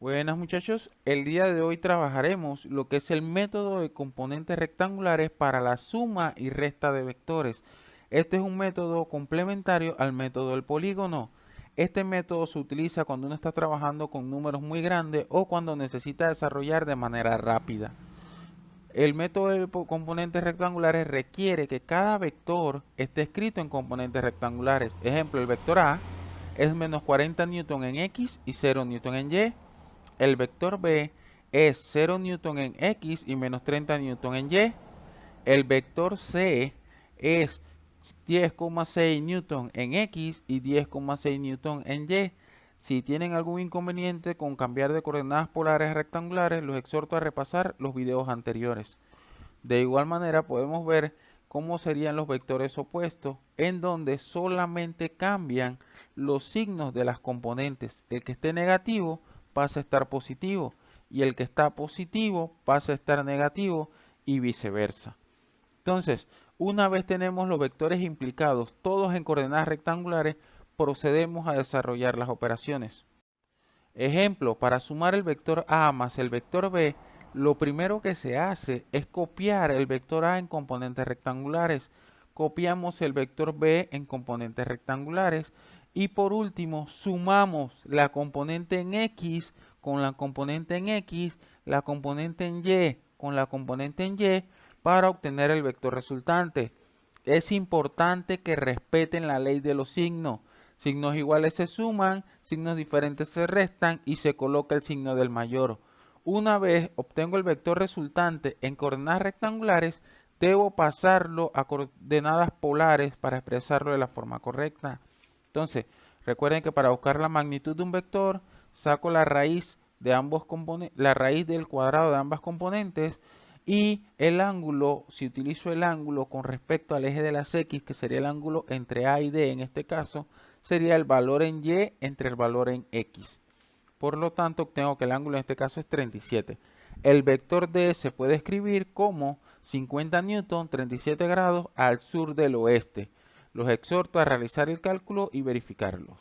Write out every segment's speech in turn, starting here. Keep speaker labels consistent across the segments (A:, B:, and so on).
A: Buenas muchachos, el día de hoy trabajaremos lo que es el método de componentes rectangulares para la suma y resta de vectores. Este es un método complementario al método del polígono. Este método se utiliza cuando uno está trabajando con números muy grandes o cuando necesita desarrollar de manera rápida. El método de componentes rectangulares requiere que cada vector esté escrito en componentes rectangulares. Ejemplo, el vector A es menos 40 newton en X y 0 newton en Y. El vector B es 0 newton en X y menos 30 newton en Y. El vector C es 10,6 newton en X y 10,6 newton en Y. Si tienen algún inconveniente con cambiar de coordenadas polares a rectangulares, los exhorto a repasar los videos anteriores. De igual manera podemos ver cómo serían los vectores opuestos, en donde solamente cambian los signos de las componentes. El que esté negativo pasa a estar positivo y el que está positivo pasa a estar negativo y viceversa. Entonces, una vez tenemos los vectores implicados todos en coordenadas rectangulares, procedemos a desarrollar las operaciones. Ejemplo, para sumar el vector A más el vector B, lo primero que se hace es copiar el vector A en componentes rectangulares. Copiamos el vector B en componentes rectangulares y por último sumamos la componente en X con la componente en X, la componente en Y con la componente en Y para obtener el vector resultante. Es importante que respeten la ley de los signos. Signos iguales se suman, signos diferentes se restan y se coloca el signo del mayor. Una vez obtengo el vector resultante en coordenadas rectangulares, debo pasarlo a coordenadas polares para expresarlo de la forma correcta. Entonces, recuerden que para buscar la magnitud de un vector, saco la raíz de ambos componentes, la raíz del cuadrado de ambas componentes y el ángulo, si utilizo el ángulo con respecto al eje de las X, que sería el ángulo entre A y D en este caso, sería el valor en Y entre el valor en X. Por lo tanto, obtengo que el ángulo en este caso es 37. El vector D se puede escribir como 50 newton, 37 grados al sur del oeste. Los exhorto a realizar el cálculo y verificarlo.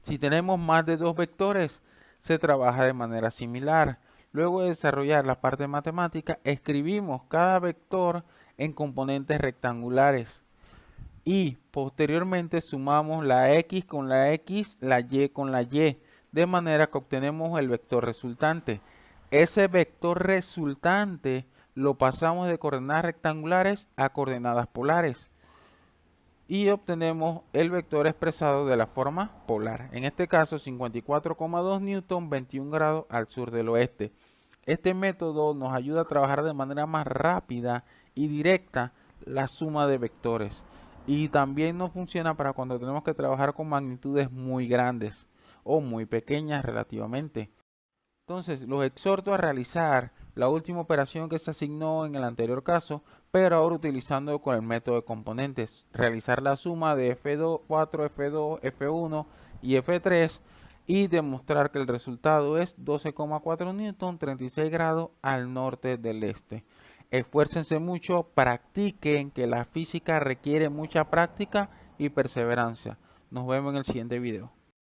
A: Si tenemos más de dos vectores, se trabaja de manera similar. Luego de desarrollar la parte matemática, escribimos cada vector en componentes rectangulares y posteriormente sumamos la X con la X, la Y con la Y, de manera que obtenemos el vector resultante. Ese vector resultante lo pasamos de coordenadas rectangulares a coordenadas polares y obtenemos el vector expresado de la forma polar. En este caso 54,2 newton, 21 grados al sur del oeste. Este método nos ayuda a trabajar de manera más rápida y directa la suma de vectores. Y también nos funciona para cuando tenemos que trabajar con magnitudes muy grandes o muy pequeñas relativamente. Entonces, los exhorto a realizar la última operación que se asignó en el anterior caso, pero ahora utilizando con el método de componentes. Realizar la suma de F4, F2, F1 y F3 y demostrar que el resultado es 12,4 newton, 36 grados al norte del este. Esfuércense mucho, practiquen, que la física requiere mucha práctica y perseverancia. Nos vemos en el siguiente video.